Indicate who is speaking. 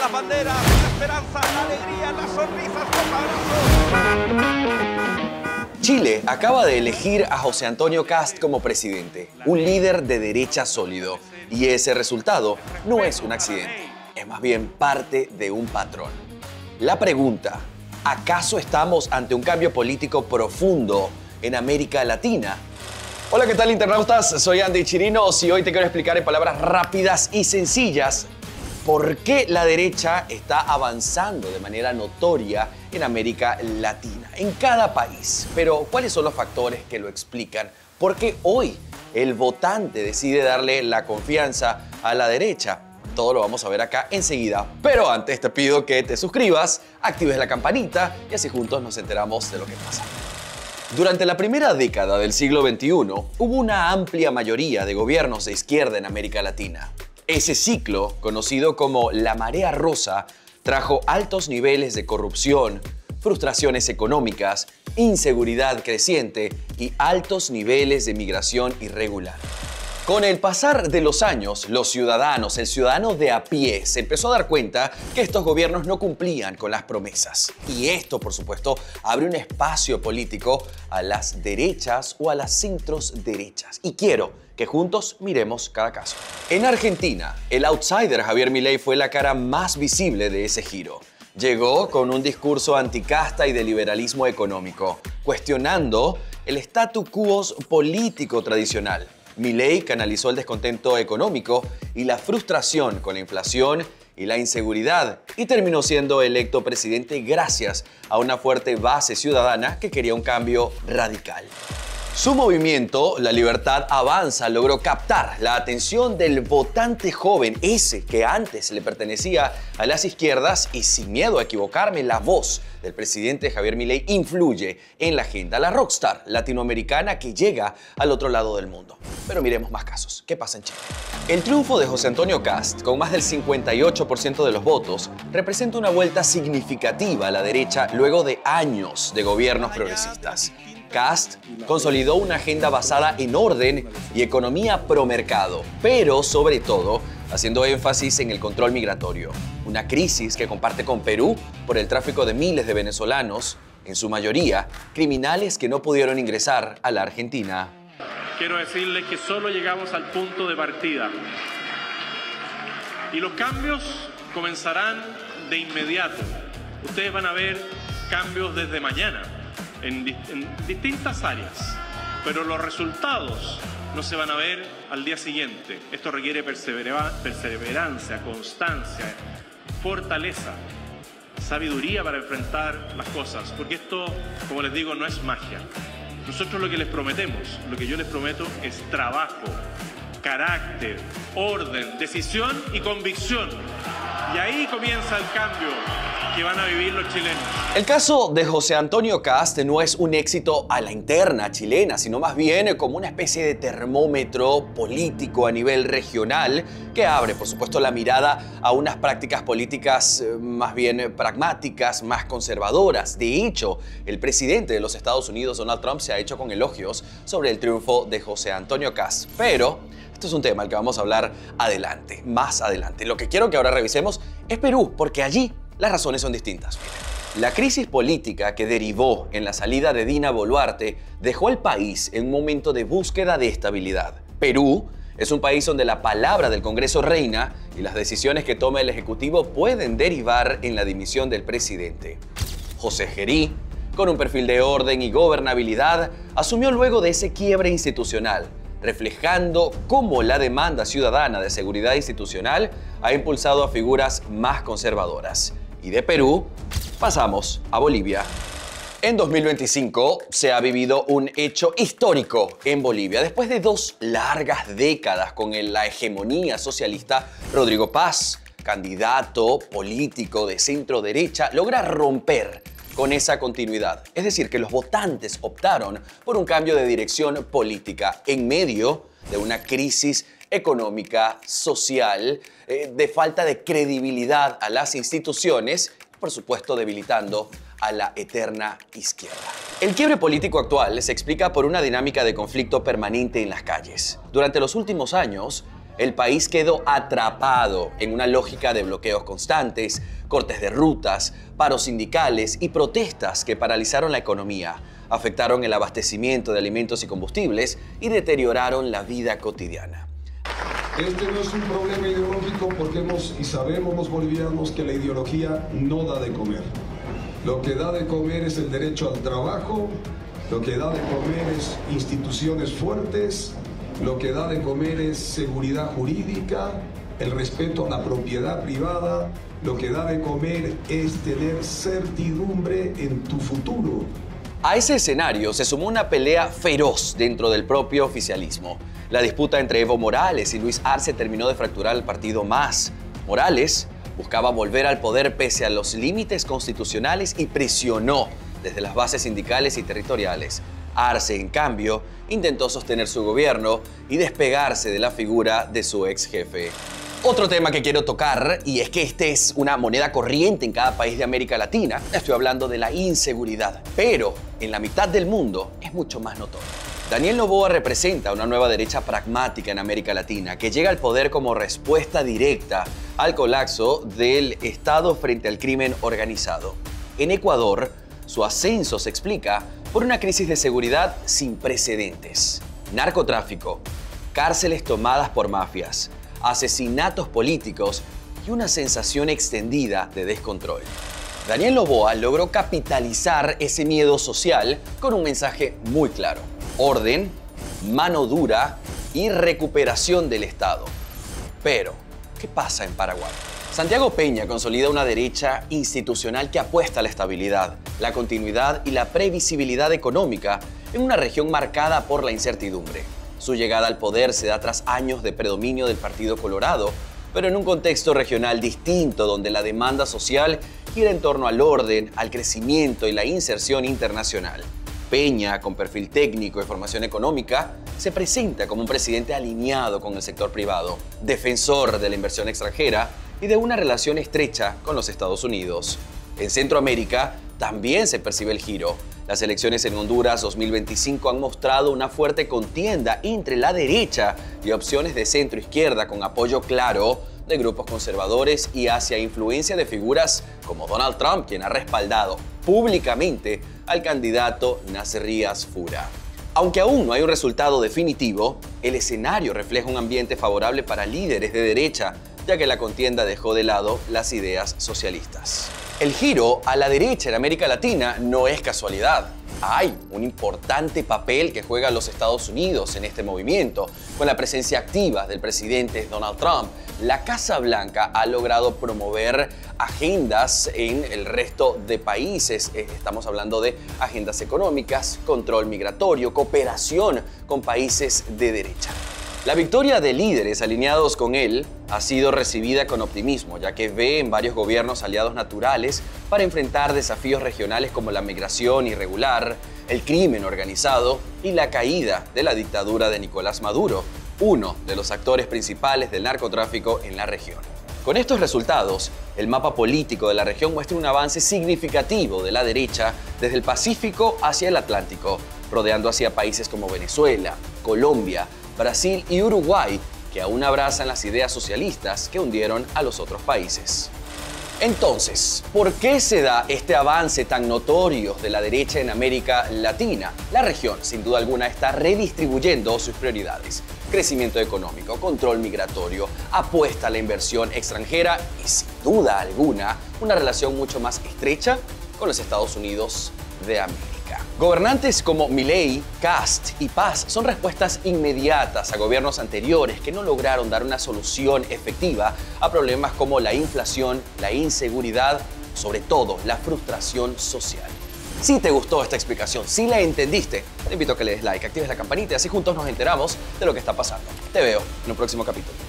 Speaker 1: las banderas, la esperanza, la alegría, las sonrisas, los abrazos.
Speaker 2: Chile acaba de elegir a José Antonio Kast como presidente, un líder de derecha sólido. Y ese resultado no es un accidente, es más bien parte de un patrón. La pregunta, ¿acaso estamos ante un cambio político profundo en América Latina? Hola, ¿qué tal, internautas? Soy Andy Chirinos y hoy te quiero explicar en palabras rápidas y sencillas por qué la derecha está avanzando de manera notoria en América Latina, en cada país. Pero, ¿cuáles son los factores que lo explican? ¿Por qué hoy el votante decide darle la confianza a la derecha? Todo lo vamos a ver acá enseguida. Pero antes te pido que te suscribas, actives la campanita y así juntos nos enteramos de lo que pasa. Durante la primera década del siglo XXI, hubo una amplia mayoría de gobiernos de izquierda en América Latina. Ese ciclo, conocido como la marea rosa, trajo altos niveles de corrupción, frustraciones económicas, inseguridad creciente y altos niveles de migración irregular. Con el pasar de los años, los ciudadanos, el ciudadano de a pie, se empezó a dar cuenta que estos gobiernos no cumplían con las promesas. Y esto, por supuesto, abre un espacio político a las derechas o a las centros derechas. Y quiero que juntos miremos cada caso. En Argentina, el outsider Javier Milei fue la cara más visible de ese giro. Llegó con un discurso anticasta y de liberalismo económico, cuestionando el statu quo político tradicional. Milei canalizó el descontento económico y la frustración con la inflación y la inseguridad y terminó siendo electo presidente gracias a una fuerte base ciudadana que quería un cambio radical. Su movimiento, La Libertad Avanza, logró captar la atención del votante joven, ese que antes le pertenecía a las izquierdas, y sin miedo a equivocarme, la voz del presidente Javier Milei influye en la agenda, la rockstar latinoamericana que llega al otro lado del mundo. Pero miremos más casos. ¿Qué pasa en Chile? El triunfo de José Antonio Kast, con más del 58% de los votos, representa una vuelta significativa a la derecha luego de años de gobiernos progresistas. Kast consolidó una agenda basada en orden y economía promercado, pero sobre todo haciendo énfasis en el control migratorio, una crisis que comparte con Perú por el tráfico de miles de venezolanos, en su mayoría criminales que no pudieron ingresar a la Argentina.
Speaker 3: Quiero decirles que solo llegamos al punto de partida y los cambios comenzarán de inmediato. Ustedes van a ver cambios desde mañana en distintas áreas, pero los resultados no se van a ver al día siguiente. Esto requiere perseverancia, constancia, fortaleza, sabiduría para enfrentar las cosas, porque esto, como les digo, no es magia. Nosotros lo que les prometemos, lo que yo les prometo es trabajo, carácter, orden, decisión y convicción. Y ahí comienza el cambio que van a vivir los chilenos.
Speaker 2: El caso de José Antonio Kast no es un éxito a la interna chilena, sino más bien como una especie de termómetro político a nivel regional que abre, por supuesto, la mirada a unas prácticas políticas más bien pragmáticas, más conservadoras. De hecho, el presidente de los Estados Unidos, Donald Trump, se ha hecho con elogios sobre el triunfo de José Antonio Kast. Pero esto es un tema al que vamos a hablar adelante, más adelante. Lo que quiero que ahora revisemos es Perú, porque allí las razones son distintas. La crisis política que derivó en la salida de Dina Boluarte dejó al país en un momento de búsqueda de estabilidad. Perú es un país donde la palabra del Congreso reina y las decisiones que toma el Ejecutivo pueden derivar en la dimisión del presidente. José Gerí, con un perfil de orden y gobernabilidad, asumió luego de ese quiebre institucional, reflejando cómo la demanda ciudadana de seguridad institucional ha impulsado a figuras más conservadoras. Y de Perú pasamos a Bolivia. En 2025 se ha vivido un hecho histórico en Bolivia. Después de 2 largas décadas con la hegemonía socialista, Rodrigo Paz, candidato político de centro derecha, logra romper con esa continuidad. Es decir, que los votantes optaron por un cambio de dirección política en medio de una crisis económica, social, de falta de credibilidad a las instituciones, por supuesto debilitando a la eterna izquierda. El quiebre político actual se explica por una dinámica de conflicto permanente en las calles. Durante los últimos años, el país quedó atrapado en una lógica de bloqueos constantes, cortes de rutas, paros sindicales y protestas que paralizaron la economía, afectaron el abastecimiento de alimentos y combustibles y deterioraron la vida cotidiana.
Speaker 4: Este no es un problema ideológico porque sabemos los bolivianos que la ideología no da de comer. Lo que da de comer es el derecho al trabajo, lo que da de comer es instituciones fuertes, lo que da de comer es seguridad jurídica, el respeto a la propiedad privada, lo que da de comer es tener certidumbre en tu futuro.
Speaker 2: A ese escenario se sumó una pelea feroz dentro del propio oficialismo. La disputa entre Evo Morales y Luis Arce terminó de fracturar el partido MAS. Morales buscaba volver al poder pese a los límites constitucionales y presionó desde las bases sindicales y territoriales. Arce, en cambio, intentó sostener su gobierno y despegarse de la figura de su ex jefe. Otro tema que quiero tocar, y es que este es una moneda corriente en cada país de América Latina, estoy hablando de la inseguridad, pero en la mitad del mundo es mucho más notorio. Daniel Noboa representa una nueva derecha pragmática en América Latina que llega al poder como respuesta directa al colapso del Estado frente al crimen organizado. En Ecuador, su ascenso se explica por una crisis de seguridad sin precedentes. Narcotráfico, cárceles tomadas por mafias, asesinatos políticos y una sensación extendida de descontrol. Daniel Noboa logró capitalizar ese miedo social con un mensaje muy claro: orden, mano dura y recuperación del Estado. Pero, ¿qué pasa en Paraguay? Santiago Peña consolida una derecha institucional que apuesta a la estabilidad, la continuidad y la previsibilidad económica en una región marcada por la incertidumbre. Su llegada al poder se da tras años de predominio del Partido Colorado, pero en un contexto regional distinto donde la demanda social gira en torno al orden, al crecimiento y la inserción internacional. Peña, con perfil técnico y formación económica, se presenta como un presidente alineado con el sector privado, defensor de la inversión extranjera y de una relación estrecha con los Estados Unidos. En Centroamérica también se percibe el giro. Las elecciones en Honduras 2025 han mostrado una fuerte contienda entre la derecha y opciones de centro-izquierda con apoyo claro de grupos conservadores y hacia influencia de figuras como Donald Trump, quien ha respaldado públicamente al candidato Nasser Rías Fura. Aunque aún no hay un resultado definitivo, el escenario refleja un ambiente favorable para líderes de derecha, ya que la contienda dejó de lado las ideas socialistas. El giro a la derecha en América Latina no es casualidad. Hay un importante papel que juegan los Estados Unidos en este movimiento. Con la presencia activa del presidente Donald Trump, la Casa Blanca ha logrado promover agendas en el resto de países. Estamos hablando de agendas económicas, control migratorio, cooperación con países de derecha. La victoria de líderes alineados con él ha sido recibida con optimismo, ya que ve en varios gobiernos aliados naturales para enfrentar desafíos regionales como la migración irregular, el crimen organizado y la caída de la dictadura de Nicolás Maduro, uno de los actores principales del narcotráfico en la región. Con estos resultados, el mapa político de la región muestra un avance significativo de la derecha desde el Pacífico hacia el Atlántico, rodeando hacia países como Venezuela, Colombia, Brasil y Uruguay, que aún abrazan las ideas socialistas que hundieron a los otros países. Entonces, ¿por qué se da este avance tan notorio de la derecha en América Latina? La región, sin duda alguna, está redistribuyendo sus prioridades: crecimiento económico, control migratorio, apuesta a la inversión extranjera y, sin duda alguna, una relación mucho más estrecha con los Estados Unidos de América. Gobernantes como Milei, Kast y Paz son respuestas inmediatas a gobiernos anteriores que no lograron dar una solución efectiva a problemas como la inflación, la inseguridad, sobre todo la frustración social. Si te gustó esta explicación, si la entendiste, te invito a que le des like, actives la campanita y así juntos nos enteramos de lo que está pasando. Te veo en un próximo capítulo.